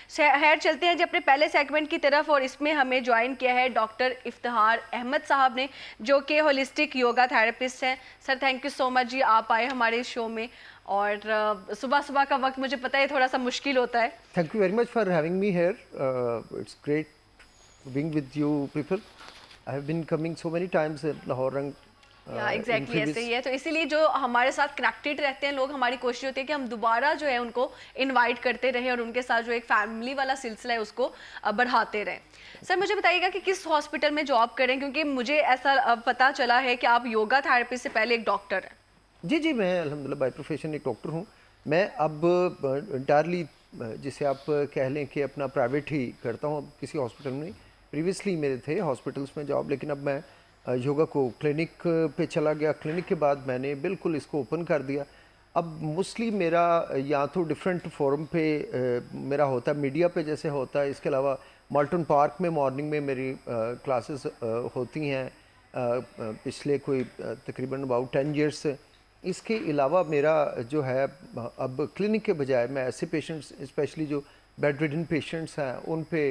खैर चलते हैं जी अपने पहले सेगमेंट की तरफ, और इसमें हमें ज्वाइन किया है डॉक्टर इफ्तिखार अहमद साहब ने, जो कि होलिस्टिक योगा थेरेपिस्ट हैं। Sir thank you so much ji, आप आए हमारे शो में। और सुबह सुबह का वक्त मुझे पता है थोड़ा सा मुश्किल होता है। Thank you very much for having me here. It's great being with you people. I have been coming so many times in Lahore and या in एग्जैक्टली previous. ऐसे ही है। तो इसीलिए जो हमारे साथ कनेक्टेड रहते हैं लोग, हमारी कोशिश होती है कि हम दोबारा जो है उनको इनवाइट करते रहें और उनके साथ जो एक फैमिली वाला सिलसिला है उसको बढ़ाते रहें। सर मुझे बताइएगा कि किस हॉस्पिटल में जॉब करें, क्योंकि मुझे ऐसा पता चला है कि आप योगा थेरेपिस्ट से पहले एक डॉक्टर हैं। जी मैं अल्हम्दुलिल्लाह बाय प्रोफेशन एक डॉक्टर हूँ। मैं अब इंटायरली जिसे आप कह लें कि अपना प्राइवेट ही करता हूँ, अब किसी हॉस्पिटल में। प्रीवियसली मेरे थे हॉस्पिटल्स में जॉब, लेकिन अब मैं योगा को क्लिनिक पे चला गया। क्लिनिक के बाद मैंने बिल्कुल इसको ओपन कर दिया। अब मोस्टली मेरा या तो डिफरेंट फोरम पे मेरा होता है, मीडिया पे जैसे होता है, इसके अलावा माल्टन पार्क में मॉर्निंग में मेरी क्लासेस होती हैं पिछले कोई तकरीबन अबाउट 10 ईयर्स से। इसके अलावा मेरा जो है अब क्लिनिक के बजाय मैं ऐसे पेशेंट्स, स्पेशली जो बेड रिडन पेशेंट्स हैं, उन पे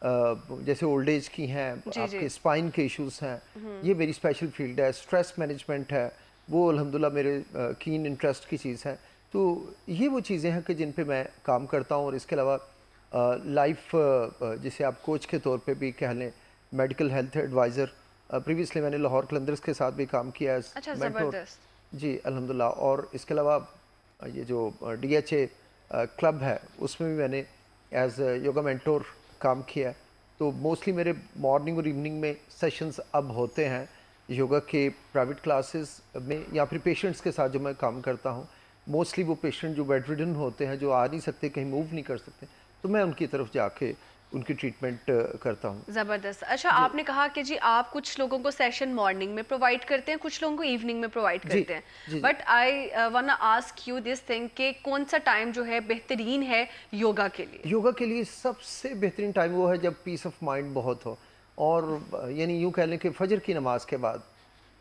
जैसे ओल्ड एज की हैं, आपके स्पाइन के इश्यूज़ हैं, ये मेरी स्पेशल फील्ड है। स्ट्रेस मैनेजमेंट है, वो अल्हम्दुलिल्लाह मेरे कीन इंटरेस्ट की चीज़ है। तो ये वो चीज़ें हैं कि जिन पे मैं काम करता हूँ। और इसके अलावा लाइफ जिसे आप कोच के तौर पे भी कह लें, मेडिकल हेल्थ एडवाइज़र, प्रीवियसली मैंने लाहौर कलंदर्स के साथ भी काम किया एज अच्छा, मेंटोर। जबरदस्त। जी अल्हम्दुलिल्लाह। और इसके अलावा ये जो DHA क्लब है, उसमें भी मैंने एज योगा मेंटोर काम किया है। तो मोस्टली मेरे मॉर्निंग और इवनिंग में सेशंस अब होते हैं योगा के प्राइवेट क्लासेस में, या फिर पेशेंट्स के साथ जो मैं काम करता हूँ। मोस्टली वो पेशेंट जो बेड रिडन होते हैं, जो आ नहीं सकते, कहीं मूव नहीं कर सकते, तो मैं उनकी तरफ जाके उनकी ट्रीटमेंट करता हूँ। ज़बरदस्त। अच्छा, आपने कहा कि जी आप कुछ लोगों को सेशन मॉर्निंग में प्रोवाइड करते हैं, कुछ लोगों को इवनिंग में प्रोवाइड जी करते हैं। जी जी। But I want to ask you this thing कि कौन सा टाइम जो है बेहतरीन है योगा के लिए? योगा के लिए सबसे बेहतरीन टाइम वो है जब पीस ऑफ माइंड बहुत हो। और यानी यूँ कह लें कि फजर की नमाज के बाद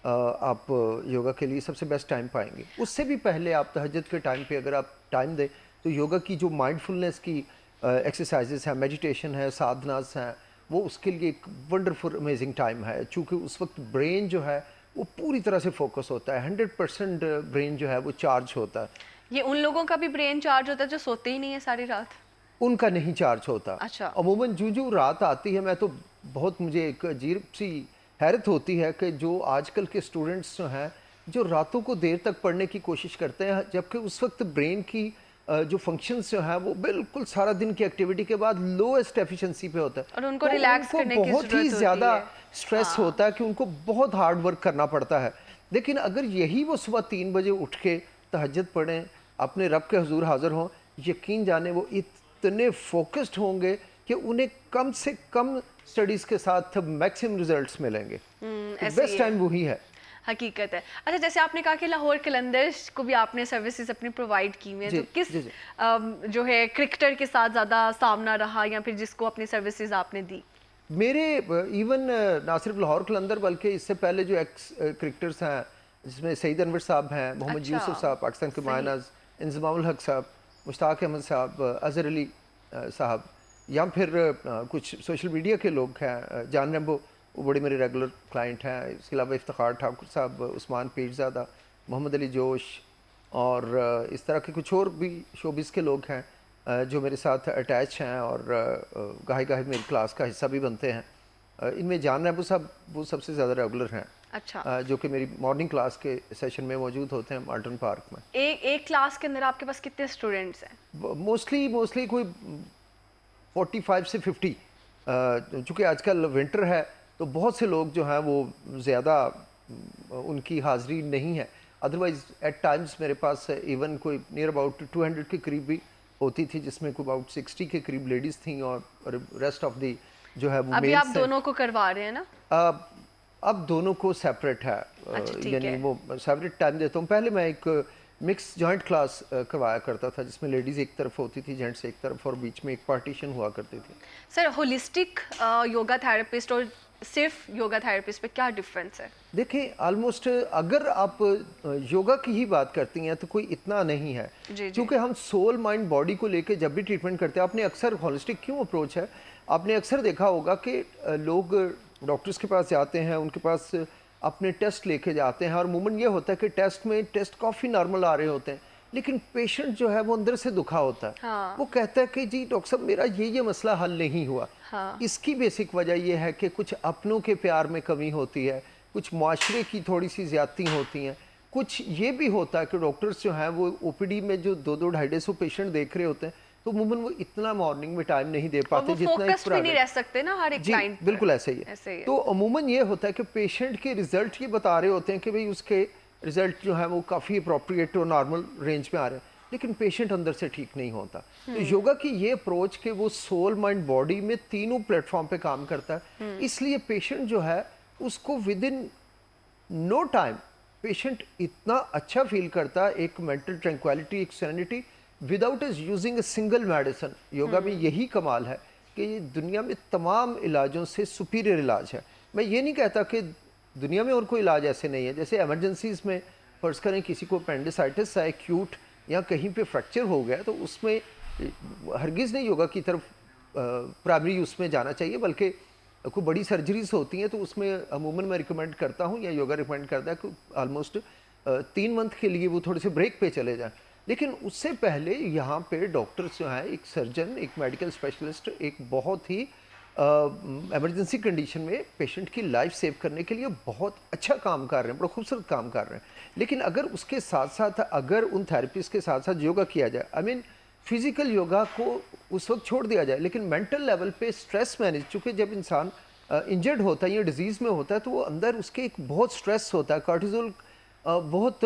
आप योगा के लिए सबसे बेस्ट टाइम पाएंगे। उससे भी पहले आप तहज्जुद के टाइम पे अगर आप टाइम दें, तो योगा की जो माइंडफुलनेस की एक्सरसाइजेस हैं, मेडिटेशन है, साधनास हैं, वो उसके लिए एक वंडरफुल अमेजिंग टाइम है। चूँकि उस वक्त ब्रेन जो है वो पूरी तरह से फोकस होता है, 100% ब्रेन जो है वो चार्ज होता है। ये उन लोगों का भी ब्रेन चार्ज होता है जो सोते ही नहीं है सारी रात? उनका नहीं चार्ज होता। अच्छा। अमूमन जो रात आती है, मैं तो बहुत, मुझे एक अजीब सी हैरत होती है कि जो आजकल के स्टूडेंट्स जो हैं, जो रातों को देर तक पढ़ने की कोशिश करते हैं, जबकि उस वक्त ब्रेन की जो फंक्शंस जो हैं वो बिल्कुल सारा दिन की एक्टिविटी के बाद लोएस्ट एफिशिएंसी पे होता है। और उनको तो रिलैक्स उनको करने की बहुत ही ज़रूरत होती ज़्यादा है। स्ट्रेस हाँ। होता है कि उनको बहुत हार्ड वर्क करना पड़ता है। लेकिन अगर यही वो सुबह 3 बजे उठ के तहज्जुद पढ़ें, अपने रब के हुजूर हाज़िर हों, यकीन जाने वो इतने फोकस्ड होंगे कि उन्हें कम से कम स्टडीज़ के साथ मैक्सिमम रिजल्ट्स मिलेंगे। तो ऐसे ही बेस्ट है। टाइम वही है। हकीकत है। अच्छा, जैसे आपने कहा कि लाहौर कलंदर्स को भी आपने सर्विसेज अपनी प्रोवाइड की हुई हैं, जी तो किस जी। जो है क्रिकेटर के साथ ज़्यादा सामना रहा, या फिर जिसको अपनी सर्विसेज आपने दी? मेरे इवन ना सिर्फ लाहौर कलंदर, बल्कि इससे पहले जो एक्स क्रिकेटर्स हैं, जिसमें सईद अनवर साहब हैं, मोहम्मद अच्छा। यूसुफ साहब पाकिस्तान के सही। मायनाज, इंजमामुल हक साहब, मुश्ताक अहमद साहब, अजहर अली साहब, या फिर कुछ सोशल मीडिया के लोग हैं, जान रैम्बो, वो बड़े मेरे रेगुलर क्लाइंट हैं। इसके अलावा इफ्तिखार ठाकुर साहब, उस्मान पीरज़ादा, मोहम्मद अली जोश, और इस तरह के कुछ और भी शोबिस के लोग हैं जो मेरे साथ अटैच हैं और गाहे गाहे मेरी क्लास का हिस्सा भी बनते हैं। इनमें जान रैम्बो साहब वो सबसे ज़्यादा रेगुलर हैं, अच्छा। जो कि मेरी मॉर्निंग क्लास के सेशन में मौजूद होते हैं माल्टन पार्क में। एक क्लास के अंदर आपके पास कितने स्टूडेंट्स हैं? मोस्टली कोई 45 से 50। चूँकि आजकल विंटर है, तो बहुत से लोग जो हैं वो ज़्यादा उनकी हाज़िरी नहीं है। अदरवाइज़ एट टाइम्स मेरे पास इवन कोई नियर अबाउट 200 के करीब भी होती थी, जिसमें कोई अबाउट 60 के करीब लेडीज़ थी और रेस्ट ऑफ दी जो है वो अभी आप मेल्स हैं। दोनों को करवा रहे हैं ना? अब दोनों को सेपरेट है, अच्छा, ठीक यानी है। वो सेपरेट टाइम देता हूँ। पहले मैं एक मिक्स जॉइंट क्लास करवाया करता था, जिसमें लेडीज़ एक तरफ होती थी, जेंट्स एक तरफ, और बीच में एक पार्टीशन हुआ करती थी। सर, होलिस्टिक योगा थेरेपिस्ट और सिर्फ योगा थेरेपिस्ट पे क्या डिफरेंस है? देखिए ऑलमोस्ट अगर आप योगा की ही बात करती हैं तो कोई इतना नहीं है, जी। क्योंकि हम सोल माइंड बॉडी को लेके जब भी ट्रीटमेंट करते हैं, आपने अक्सर होलिस्टिक क्यों अप्रोच है, आपने अक्सर देखा होगा कि लोग डॉक्टर्स के पास जाते हैं, उनके पास अपने टेस्ट लेके जाते हैं और अमूमन ये होता है कि टेस्ट काफ़ी नॉर्मल आ रहे होते हैं, लेकिन पेशेंट जो है वो अंदर से दुखा होता है। हाँ। वो कहता है कि जी डॉक्टर साहब मेरा ये मसला हल नहीं हुआ। हाँ। इसकी बेसिक वजह ये है कि कुछ अपनों के प्यार में कमी होती है, कुछ माशरे की थोड़ी सी ज़्यादती होती हैं, कुछ ये भी होता है कि डॉक्टर्स जो हैं वो ओपीडी में जो 2-2 250 पेशेंट देख रहे होते हैं, तो अमूमन वो इतना मॉर्निंग में टाइम नहीं दे और पाते वो जितना एक फोकस्ड भी नहीं प्राइवेट। रह सकते ना हर एक जी क्लाइंट पर। बिल्कुल ऐसे ही है। ऐसे ही है। तो अमूमन ये होता है कि पेशेंट के रिजल्ट ये बता रहे होते हैं कि भाई उसके रिजल्ट जो है वो काफ़ी अप्रोप्रिएट और नॉर्मल रेंज में आ रहे हैं, लेकिन पेशेंट अंदर से ठीक नहीं होता। तो योगा की ये अप्रोच कि वो सोल माइंड बॉडी में तीनों प्लेटफॉर्म पे काम करता है, इसलिए पेशेंट जो है उसको within no time patient इतना अच्छा फील करता है, एक मेंटल ट्रैंक्विलिटी, एक serenity without is using a single medicine. Yoga में यही कमाल है कि ये दुनिया में तमाम इलाजों से सुपीरियर इलाज है। मैं ये नहीं कहता कि दुनिया में और कोई इलाज ऐसे नहीं है, जैसे एमरजेंसीज में फर्ज करें किसी को अपेंडिसाइटिस है एक्यूट या कहीं पे फ्रैक्चर हो गया, तो उसमें हरगिज़ नहीं योगा की तरफ प्राइमरी उसमें जाना चाहिए, बल्कि कोई बड़ी सर्जरीज होती हैं तो उसमें अमूमन मैं रिकमेंड करता हूँ या योगा रिकमेंड करता है कि ऑलमोस्ट 3 मंथ के लिए वो थोड़े से ब्रेक पे चले जाएं। लेकिन उससे पहले यहाँ पे डॉक्टर्स जो हैं, एक सर्जन, एक मेडिकल स्पेशलिस्ट, एक बहुत ही इमरजेंसी कंडीशन में पेशेंट की लाइफ सेव करने के लिए बहुत अच्छा काम कर रहे हैं, बड़ा खूबसूरत काम कर रहे हैं। लेकिन अगर उसके साथ साथ अगर उन थेरेपिस्ट के साथ साथ योगा किया जाए, आई मीन फिजिकल योगा को उस वक्त छोड़ दिया जाए, लेकिन मेंटल लेवल पे स्ट्रेस मैनेज, चूँकि जब इंसान इंजर्ड होता है या डिजीज़ में होता है तो वो अंदर उसके एक बहुत स्ट्रेस होता है, कार्टिजोल बहुत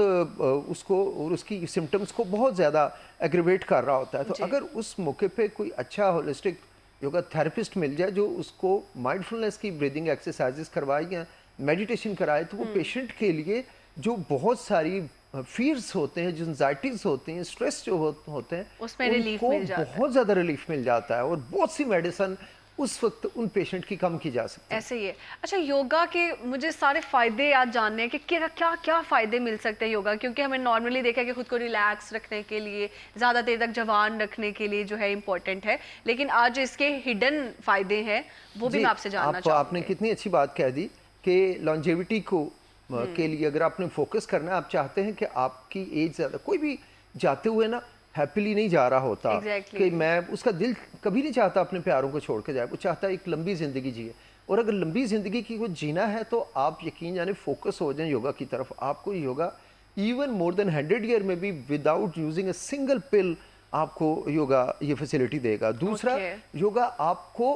उसको और उसकी सिम्टम्स को बहुत ज़्यादा एग्रीवेट कर रहा होता है। तो अगर उस मौके पे कोई अच्छा होलिस्टिक योगा थेरेपिस्ट मिल जाए जो उसको माइंडफुलनेस की ब्रीदिंग एक्सरसाइजेस करवाए या मेडिटेशन कराए, तो वो पेशेंट के लिए जो बहुत सारी फियर्स होते हैं, जो एंजाइटीज होते हैं, स्ट्रेस जो होते हैं, उसमें रिलीफ मिल जाता है। बहुत ज़्यादा रिलीफ मिल जाता है और बहुत सी मेडिसिन उस वक्त उन पेशेंट की कम की जा सकती है। ऐसे ही है। अच्छा, योगा के मुझे सारे फायदे आज जानने हैं कि क्या क्या क्या फायदे मिल सकते हैं योगा, क्योंकि हमें नॉर्मली देखा है कि खुद को रिलैक्स रखने के लिए, ज़्यादा देर तक जवान रखने के लिए जो है इम्पोर्टेंट है, लेकिन आज इसके हिडन फायदे हैं वो भी मैं आपसे जानना चाहूँगी। आपने कितनी अच्छी बात कह दी कि लॉन्जेविटी को के लिए अगर आपने फोकस करना है, आप चाहते हैं कि आपकी एज ज़्यादा, कोई भी जाते हुए ना हैप्पीली नहीं जा रहा होता। कि मैं, उसका दिल कभी नहीं चाहता अपने प्यारों को छोड़ के जाए, वो चाहता है एक लंबी ज़िंदगी जिए। और अगर लंबी ज़िंदगी की को जीना है तो आप यकीन जाने फोकस हो जाए योगा की तरफ। आपको yoga even more than 100 year में भी विदाउट यूजिंग अ सिंगल पिल आपको योगा ये फैसिलिटी देगा। दूसरा, योगा आपको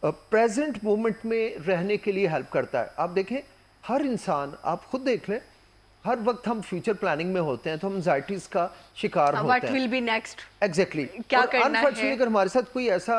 प्रेजेंट मोमेंट में रहने के लिए हेल्प करता है। आप देखें, हर इंसान, आप खुद देख लें, हर वक्त हम फ्यूचर प्लानिंग में होते हैं तो हम एंजाइटीज का शिकार होते हैं। What will be next? Exactly क्या करना है? अगर हमारे साथ कोई ऐसा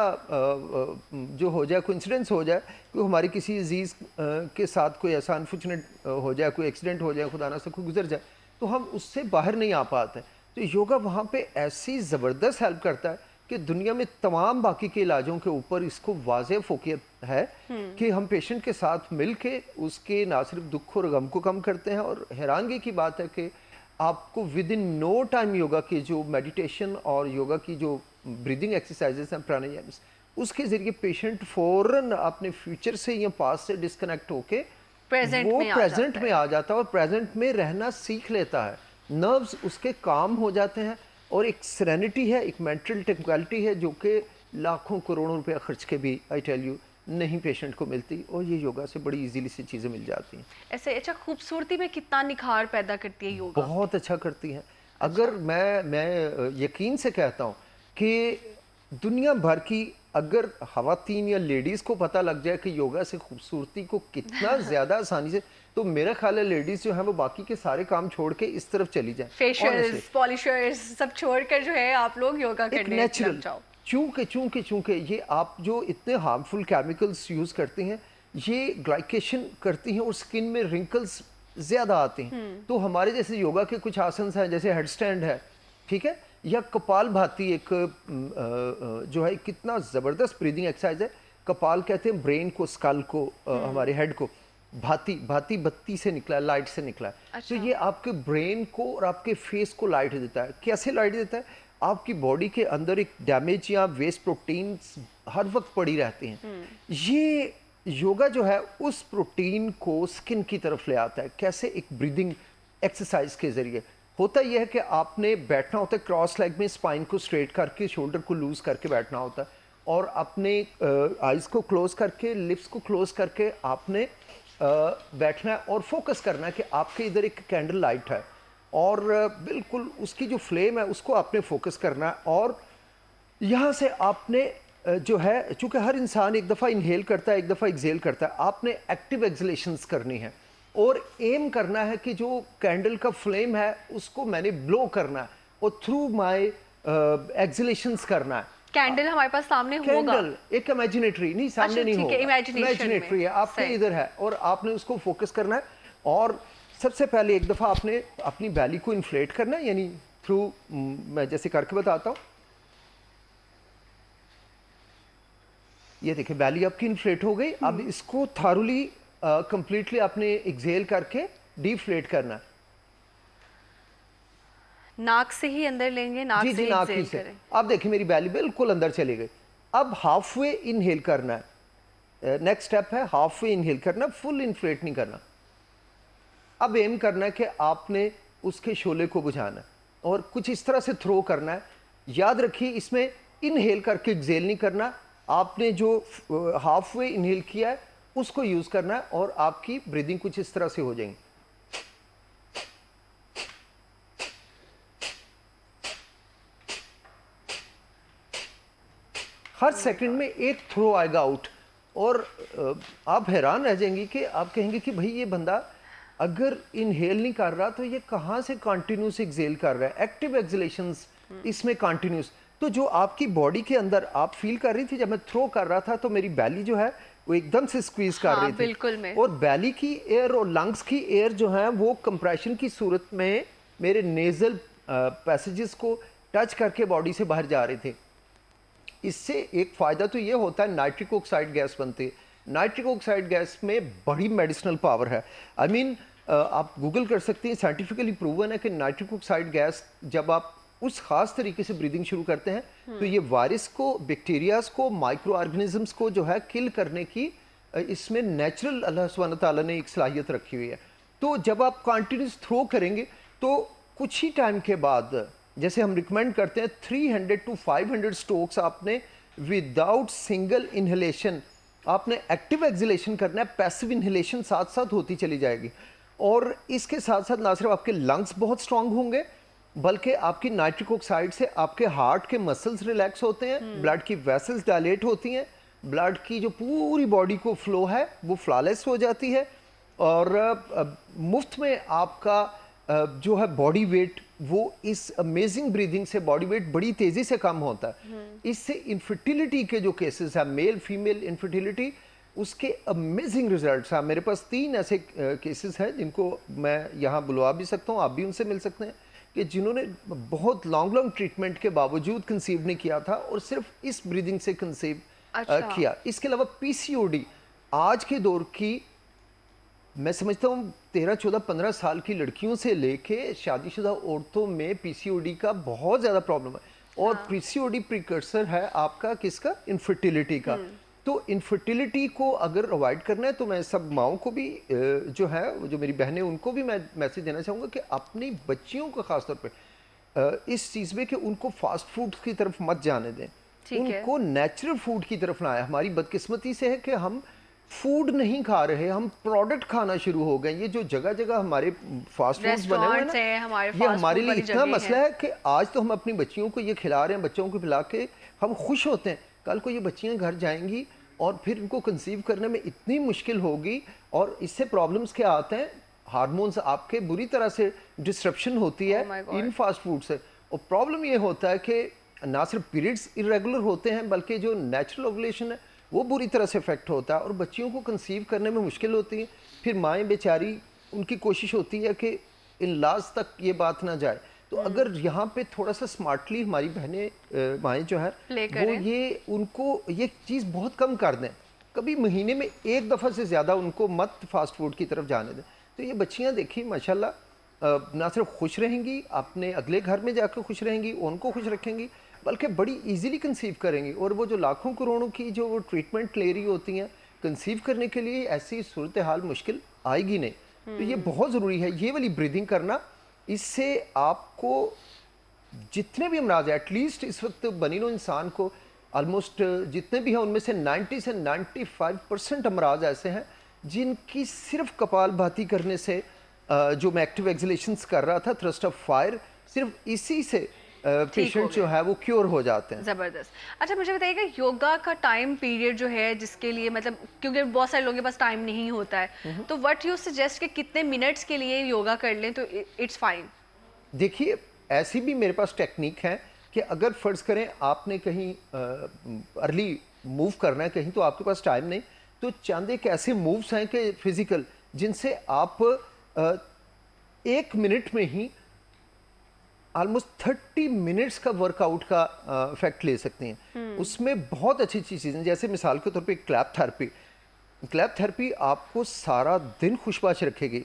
जो हो जाए, कोई इंसिडेंस हो जाए, कोई हमारी किसी अजीज के साथ कोई ऐसा अनफॉर्चुनेट हो जाए, कोई एक्सीडेंट हो जाए, खुदा ना से कोई गुजर जाए, तो हम उससे बाहर नहीं आ पाते। तो योगा वहाँ पे ऐसी ज़बरदस्त हेल्प करता है कि दुनिया में तमाम बाकी के इलाजों के ऊपर इसको वाज़ेह फोकियत है कि हम पेशेंट के साथ मिल के उसके ना सिर्फ दुख और गम को कम करते हैं, और हैरानगी की बात है कि आपको within no time yoga की जो मेडिटेशन और योगा की जो ब्रीदिंग एक्सरसाइजेस हैं, प्राणायाम्स, उसके ज़रिए पेशेंट फ़ौरन अपने फ्यूचर से या पास्ट से डिस्कनेक्ट होके प्रेजेंट में आ जाता है और प्रेजेंट में रहना सीख लेता है। नर्व्स उसके काम हो जाते हैं और एक सेरेनिटी है, एक मेंटल ट्रैंक्विलिटी है जो कि लाखों करोड़ों रुपया खर्च के भी, आई टेल यू, नहीं पेशेंट को मिलती, और ये योगा से बड़ी इजीली से चीज़ें मिल जाती हैं। ऐसे अच्छा, खूबसूरती में कितना निखार पैदा करती है योगा? बहुत अच्छा करती हैं। अगर मैं यकीन से कहता हूँ कि दुनिया भर की अगर ख़वातीन या लेडीज़ को पता लग जाए कि योगा से खूबसूरती को कितना ज़्यादा आसानी से, तो मेरा ख्याल है लेडीज़ जो है वो बाकी के सारे काम छोड़ के इस तरफ चली जाएं। फेशियल्स, पॉलिशर्स सब छोड़कर जो है आप लोग योगा करने लग जाओ। चूंकि ये आप जो इतने हार्मफुल केमिकल्स यूज़ करते हैं, ये ग्लाइकेशन करती हैं और स्किन में रिंकल्स ज़्यादा आते हैं। तो हमारे जैसे योगा के कुछ आसन हैं, जैसे हेड स्टैंड है, ठीक है, या कपाल भाती एक जो है, कितना ज़बरदस्त ब्रीदिंग एक्सरसाइज है। कपाल कहते हैं ब्रेन को, स्कल को, हमारे हेड को, भाती भाती बत्ती से निकला है, लाइट से निकला है। अच्छा। तो ये आपके ब्रेन को और आपके फेस को लाइट देता है। कैसे लाइट देता है? आपकी बॉडी के अंदर एक डैमेज या वेस्ट प्रोटीन्स हर वक्त पड़ी रहती हैं। ये योगा जो है उस प्रोटीन को स्किन की तरफ ले आता है। कैसे? एक ब्रीदिंग एक्सरसाइज के जरिए। होता यह है कि आपने बैठना होता है क्रॉस लेग में, स्पाइन को स्ट्रेट करके, शोल्डर को लूज करके बैठना होता है, और अपने आइज को क्लोज करके, लिप्स को क्लोज करके आपने बैठना है और फोकस करना है कि आपके इधर एक कैंडल लाइट है और बिल्कुल उसकी जो फ्लेम है उसको आपने फोकस करना है। और यहाँ से आपने जो है, चूँकि हर इंसान एक दफ़ा इनहेल करता है, एक दफ़ा एक्सेल करता है, आपने एक्टिव एक्सलेशंस करनी है और एम करना है कि जो कैंडल का फ्लेम है उसको मैंने ब्लो करना है और थ्रू माय एक्सलेशंस करना है। कैंडल हमारे पास सामने होगा। कैंडल एक इमेजिनेटरी, नहीं सामने अच्छा, नहीं ठीक होगा, है, इमेजिनेटरी है, आपके सही। इधर है और आपने उसको फोकस करना है। और सबसे पहले एक दफ़ा आपने अपनी बैली को इन्फ्लेट करना है, यानी थ्रू, मैं जैसे करके बताता हूँ। ये देखिए बैली आपकी इन्फ्लेट हो गई। अब इसको थारूली कंप्लीटली आपने एक्सेल करके डिफ्लेट करना है। नाक से ही अंदर लेंगे, नाक जी से जी, नाक एक्सेल ही से। करें। अब देखिए मेरी बैली बिल्कुल अंदर चली गई। अब हाफ वे इनहेल करना है। नेक्स्ट स्टेप है हाफ वे इनहेल करना, फुल इन्फ्लेट नहीं करना। अब एम करना है कि आपने उसके शोले को बुझाना है और कुछ इस तरह से थ्रो करना है। याद रखिए इसमें इनहेल करके एक्सेल नहीं करना, आपने जो हाफ वे इनहेल किया है उसको यूज़ करना है और आपकी ब्रीदिंग कुछ इस तरह से हो जाएगी। हर सेकंड में एक थ्रो आएगा आउट और आप हैरान रह जाएंगी कि आप कहेंगे कि भाई ये बंदा अगर इनहेल नहीं कर रहा तो ये कहाँ से कंटिन्यूस एक्सेल कर रहा है। एक्टिव एक्सलेशंस इसमें कंटिन्यूस। तो जो आपकी बॉडी के अंदर आप फील कर रही थी, जब मैं थ्रो कर रहा था तो मेरी बैली जो है वो एकदम से स्क्वीज कर रही थी। बिल्कुल में। और बैली की एयर और लंग्स की एयर जो है वो कंप्रेशन की सूरत में मेरे नेजल पैसेजेस को टच करके बॉडी से बाहर जा रहे थे। इससे एक फ़ायदा तो ये होता है, नाइट्रिक ऑक्साइड गैस बनती है। नाइट्रिक ऑक्साइड गैस में बड़ी मेडिसिनल पावर है। आई मीन आप गूगल कर सकते हैं, साइंटिफिकली प्रूवन है कि नाइट्रिक ऑक्साइड गैस जब आप उस ख़ास तरीके से ब्रीदिंग शुरू करते हैं तो ये वायरस को, बैक्टीरियाज को, माइक्रो ऑर्गेनिजम्स को जो है किल करने की इसमें नेचुरल अल्लाह सुब्हान ताला ने एक सलाहियत रखी हुई है। तो जब आप कंटिन्यूस थ्रो करेंगे तो कुछ ही टाइम के बाद, जैसे हम रिकमेंड करते हैं 300 to 500 स्ट्रोक्स आपने विदाउट सिंगल इनहेलेशन, आपने एक्टिव एक्सलेशन करना है। पैसिव इनहेलेशन साथ साथ होती चली जाएगी और इसके साथ साथ ना सिर्फ आपके लंग्स बहुत स्ट्रांग होंगे बल्कि आपकी नाइट्रिक ऑक्साइड से आपके हार्ट के मसल्स रिलैक्स होते हैं, ब्लड की वेसल्स डायलेट होती हैं, ब्लड की जो पूरी बॉडी को फ्लो है वो फ्लॉलेस हो जाती है और मुफ्त में आपका जो है बॉडी वेट वो इस अमेजिंग ब्रीदिंग से बॉडी वेट बड़ी तेज़ी से कम होता है। इससे इनफर्टिलिटी के जो केसेस हैं, मेल फीमेल इनफर्टिलिटी, उसके अमेजिंग रिजल्ट्स हैं। मेरे पास 3 ऐसे केसेस हैं जिनको मैं यहाँ बुलवा भी सकता हूँ, आप भी उनसे मिल सकते हैं, कि जिन्होंने बहुत लॉन्ग ट्रीटमेंट के बावजूद कंसीव नहीं किया था और सिर्फ इस ब्रीदिंग से कंसीव किया। इसके अलावा पीसीओडी आज के दौर की, मैं समझता हूँ 13, 14, 15 साल की लड़कियों से लेके शादीशुदा औरतों में पीसीओडी का बहुत ज़्यादा प्रॉब्लम है और पीसीओडी प्रिकर्सर है आपका किसका? इनफर्टिलिटी का। तो इनफर्टिलिटी को अगर अवॉइड करना है तो मैं सब माओं को भी जो है, जो मेरी बहनें, उनको भी मैं मैसेज देना चाहूँगा कि अपनी बच्चियों को ख़ास तौर पे इस चीज़ में कि उनको फास्ट फूड की तरफ मत जाने दें, उनको नेचुरल फूड की तरफ लाएं। हमारी बदकिस्मती से है कि हम फूड नहीं खा रहे, हम प्रोडक्ट खाना शुरू हो गए। ये जो जगह जगह हमारे फास्ट फूड्स बने हुए हैं ना, ये हमारे लिए इतना मसला है कि आज तो हम अपनी बच्चियों को ये खिला रहे हैं, बच्चों को खिला के हम खुश होते हैं, कल को ये बच्चियां घर जाएंगी और फिर इनको कंसीव करने में इतनी मुश्किल होगी। और इससे प्रॉब्लम्स क्या आते हैं, हार्मोन्स आपके बुरी तरह से डिस्ट्रप्शन होती है इन फास्ट फूड से। और प्रॉब्लम ये होता है कि ना सिर्फ पीरियड्स इरेगुलर होते हैं बल्कि जो नेचुरल ओवुलेशन है वो बुरी तरह से इफेक्ट होता है और बच्चियों को कंसीव करने में मुश्किल होती है। फिर माएँ बेचारी, उनकी कोशिश होती है कि इन लाज तक ये बात ना जाए, तो अगर यहाँ पे थोड़ा सा स्मार्टली हमारी बहनें माएँ जो है Play वो करें। ये उनको ये चीज़ बहुत कम कर दें, कभी महीने में एक दफ़ा से ज़्यादा उनको मत फास्ट फूड की तरफ जाने दें। तो ये बच्चियाँ देखिए माशाल्लाह ना सिर्फ खुश रहेंगी, अपने अगले घर में जाकर खुश रहेंगी, उनको खुश रखेंगी, बल्कि बड़ी इजीली कंसीव करेंगी। और वो जो लाखों करोड़ों की जो वो ट्रीटमेंट ले रही होती हैं कंसीव करने के लिए, ऐसी सूरत हाल मुश्किल आएगी नहीं। तो ये बहुत ज़रूरी है ये वाली ब्रीदिंग करना। इससे आपको जितने भी अमराज है, एटलीस्ट इस वक्त बनीनो इंसान को ऑलमोस्ट जितने भी हैं उनमें से 90 से 95% अमराज ऐसे हैं जिनकी सिर्फ कपालभाति करने से जो मैं एक्टिव एक्सलेशंस कर रहा था, थ्रस्ट ऑफ फायर, सिर्फ इसी से पेशेंट जो है वो क्योर हो जाते हैं। ज़बरदस्त। अच्छा मुझे बताइएगा योगा का टाइम पीरियड जो है जिसके लिए मतलब क्योंकि बहुत सारे लोगों के पास टाइम नहीं होता है, तो व्हाट यू सजेस्ट कि कितने मिनट्स के लिए योगा कर लें तो इट्स फाइन? देखिए ऐसी भी मेरे पास टेक्निक है कि अगर फ़र्ज़ करें आपने कहीं अर्ली मूव करना है कहीं, तो आपके पास टाइम नहीं, तो चंद एक ऐसे मूव्स हैं कि फिज़िकल जिनसे आप 1 मिनट में ही ऑलमोस्ट 30 मिनट्स का वर्कआउट का इफेक्ट ले सकते हैं। उसमें बहुत अच्छी अच्छी चीज़ें, जैसे मिसाल के तौर पे क्लैप थेरेपी। क्लैप थेरेपी आपको सारा दिन खुशबाश रखेगी,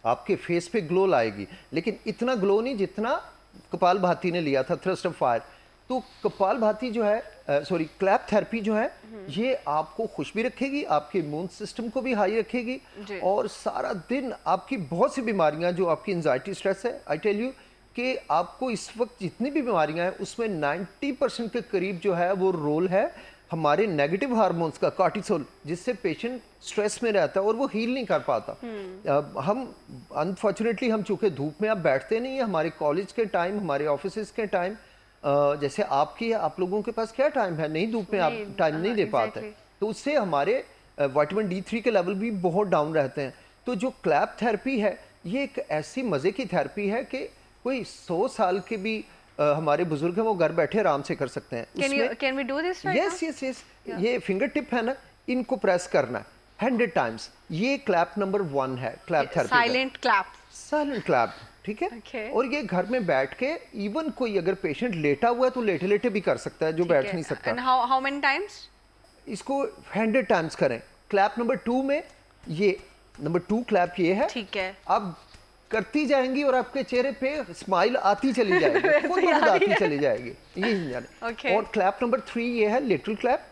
आपके फेस पे ग्लो लाएगी, लेकिन इतना ग्लो नहीं जितना कपालभाति ने लिया था, थ्रस्ट ऑफ फायर। तो कपालभाति जो है क्लैप थेरेपी जो है ये आपको खुश भी रखेगी, आपके इम्यून सिस्टम को भी हाई रखेगी, और सारा दिन आपकी बहुत सी बीमारियां जो आपकी एंजाइटी स्ट्रेस है, आई टेल यू कि आपको इस वक्त जितनी भी बीमारियां हैं उसमें 90% के करीब जो है वो रोल है हमारे नेगेटिव हार्मोन्स का, कॉर्टिसोल, जिससे पेशेंट स्ट्रेस में रहता है और वो हील नहीं कर पाता। हम अनफॉर्चुनेटली हम चूँकि धूप में अब बैठते नहीं है, हमारे कॉलेज के टाइम, हमारे ऑफिस के टाइम, जैसे आपकी आप लोगों के पास क्या टाइम है, नहीं धूप में आप टाइम नहीं दे पाते, तो उससे हमारे विटामिन D3 के लेवल भी बहुत डाउन रहते हैं। तो जो क्लैप थेरेपी है ये एक ऐसी मज़े की थेरेपी है कि कोई 100 साल के भी हमारे बुजुर्ग हैं वो घर बैठे आराम से कर सकते हैं। Can we do this right yes yes yes, ये फिंगर टिप है ना, इनको प्रेस करना है 100 टाइम्स। ये क्लैप नंबर 1 है clap now? Therapy, Silent clap. Silent clap, ठीक है। Okay. और ये घर में बैठ के इवन कोई अगर पेशेंट लेटा हुआ है तो लेटे लेटे भी कर सकता है जो बैठ नहीं सकता। And how many times? इसको 100 टाइम्स करें। क्लैप नंबर 2 में ये नंबर 2 क्लैप ये है, ठीक है। अब करती जाएंगी और आपके चेहरे पे स्माइल आती चली जाएगी, खुद ब खुद आती चली जाएगी, ये ही जाने। Okay. और क्लैप नंबर 3 ये है लिटिल क्लैप,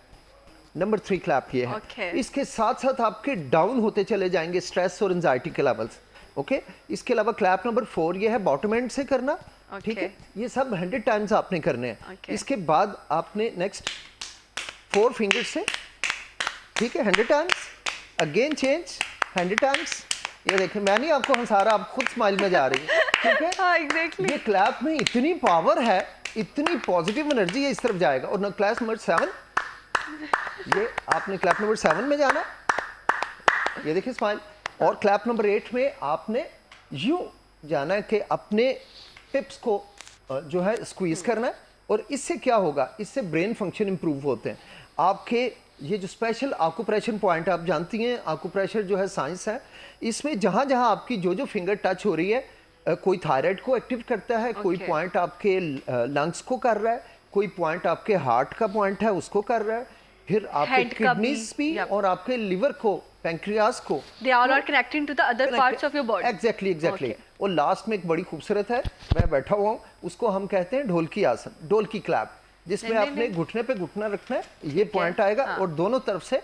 नंबर 3 क्लैप ये है। Okay. इसके साथ साथ आपके डाउन होते चले जाएंगे स्ट्रेस और एंजाइटी के लेवल्स। ओके, इसके अलावा क्लैप नंबर 4 ये है बॉटम एंड से करना, ठीक है। ये सब 100 टाइम्स आपने करने हैं। Okay. इसके बाद आपने नेक्स्ट 4 फिंगर से, ठीक है, 100 टाइम्स, अगेन चेंज 100 टाइम्स। ये देखिए मैं नहीं आपको हंसा रहा, आप खुद स्माइल में जा रही है, ठीक है। हाँ, exactly. ये क्लैप में इतनी पावर है, इतनी पॉजिटिव एनर्जी है, इस तरफ जाएगा। और क्लैप नंबर 7, ये आपने क्लैप नंबर 7 में जाना, ये देखिए स्माइल। और क्लैप नंबर 8 में आपने यूं जाना है कि अपने टिप्स को जो है स्क्वीज करना है। और इससे क्या होगा, इससे ब्रेन फंक्शन इंप्रूव होते हैं आपके। ये जो स्पेशल आकुप्रेशर पॉइंट आप जानती हैं, आकुप्रेशर जो है साइंस है, इसमें जहाँ जहाँ आपकी जो जो फिंगर टच हो रही है, कोई थायराइड को एक्टिव करता है, कोई पॉइंट आपके लंग्स को कर रहा है, कोई पॉइंट आपके हार्ट का पॉइंट है उसको कर रहा है, फिर आपके किडनीज भी और आपके लिवर को, पैंक्रियास को, they all are connecting to the other parts of your body. Exactly. और लास्ट में एक बड़ी खूबसूरत है, मैं बैठा हुआ हूँ, उसको हम कहते हैं ढोलकी आसन, ढोलकी क्लैप, जिसमें आपने घुटने पे घुटना रखना है, ये पॉइंट आएगा और दोनों तरफ से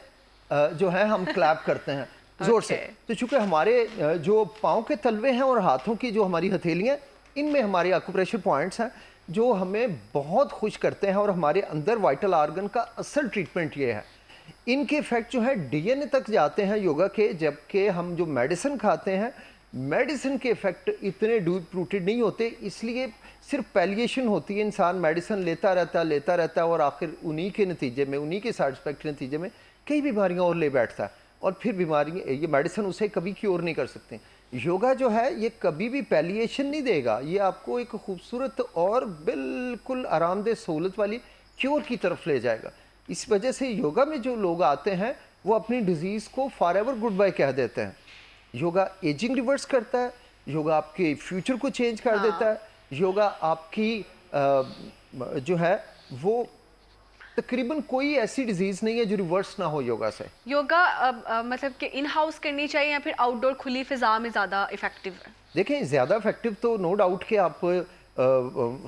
जो है हम क्लैप करते हैं जोर से। तो चूंकि हमारे जो पाँव के तलवे हैं और हाथों की जो हमारी हथेलियाँ, इनमें हमारे आकुप्रेशर पॉइंट्स हैं जो हमें बहुत खुश करते हैं और हमारे अंदर वाइटल ऑर्गन का असल ट्रीटमेंट ये है। इनके इफेक्ट जो है डीएनए तक जाते हैं योगा के, जबकि हम जो मेडिसिन खाते हैं, मेडिसिन के इफेक्ट इतने डीप रूटेड नहीं होते, इसलिए सिर्फ पैलिएशन होती है, इंसान मेडिसिन लेता रहता है और आखिर उन्हीं के नतीजे में, उन्हीं के साइड इफेक्ट के नतीजे में कई बीमारियां और ले बैठता है और फिर बीमारियां, ये मेडिसिन उसे कभी क्योर नहीं कर सकते। योगा जो है ये कभी भी पैलिएशन नहीं देगा, ये आपको एक खूबसूरत और बिल्कुल आरामदेह सहूलत वाली क्योर की तरफ ले जाएगा। इस वजह से योगा में जो लोग आते हैं वो अपनी डिजीज़ को फॉर एवर गुड बाय कह देते हैं। योगा एजिंग रिवर्स करता है, योगा आपके फ्यूचर को चेंज कर देता है, योगा आपकी जो है वो तकरीबन कोई ऐसी डिजीज़ नहीं है जो रिवर्स ना हो योगा से। योगा मतलब कि इन हाउस करनी चाहिए या फिर आउटडोर खुली फिजा में ज़्यादा इफेक्टिव है? देखें, ज़्यादा इफेक्टिव तो नो डाउट कि आप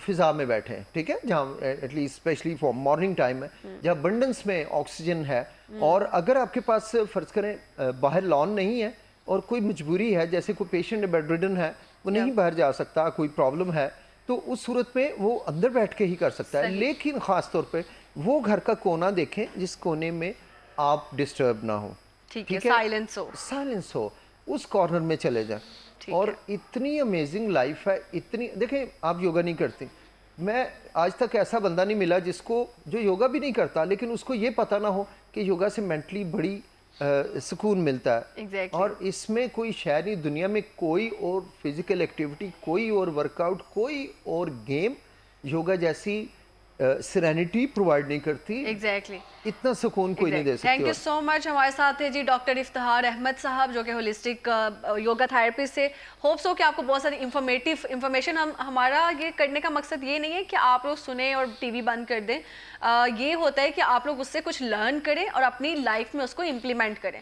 फिज़ा में बैठे हैं, ठीक है, जहाँ at least specially for morning time है, जहाँ अबंडेंस में ऑक्सीजन है। और अगर आपके पास फ़र्ज़ करें बाहर लॉन नहीं है और कोई मजबूरी है, जैसे कोई पेशेंट बेड रिडन है, वो नहीं बाहर जा सकता, कोई प्रॉब्लम है, तो उस सूरत में वो अंदर बैठ के ही कर सकता है। लेकिन ख़ास तौर पे वो घर का कोना देखें जिस कोने में आप डिस्टर्ब ना हो, ठीक है, साइलेंस हो। साइलेंस हो, उस कॉर्नर में चले जाएं। और इतनी अमेजिंग लाइफ है, इतनी, देखें आप योगा नहीं करती, मैं आज तक ऐसा बंदा नहीं मिला जिसको, जो योगा भी नहीं करता लेकिन उसको ये पता ना हो कि योगा से मेंटली बड़ी सुकून मिलता है। Exactly. और इसमें कोई शय नहीं, दुनिया में कोई और फिजिकल एक्टिविटी, कोई और वर्कआउट, कोई और गेम योगा जैसी सेरेनिटी प्रोवाइड नहीं करती। एग्जैक्टली इतना सुकून कोई नहीं दे सकती। Thank you so much. हमारे साथ है जी डॉक्टर इफ्तिखार अहमद साहब, जो कि होलिस्टिक योगा थेरेपिस्ट से। होप्स हो कि आपको बहुत सारी इंफॉर्मेशन, हमारा ये करने का मकसद ये नहीं है कि आप लोग सुने और टीवी बंद कर दें। ये होता है कि आप लोग उससे कुछ लर्न करें और अपनी लाइफ में उसको इम्प्लीमेंट करें।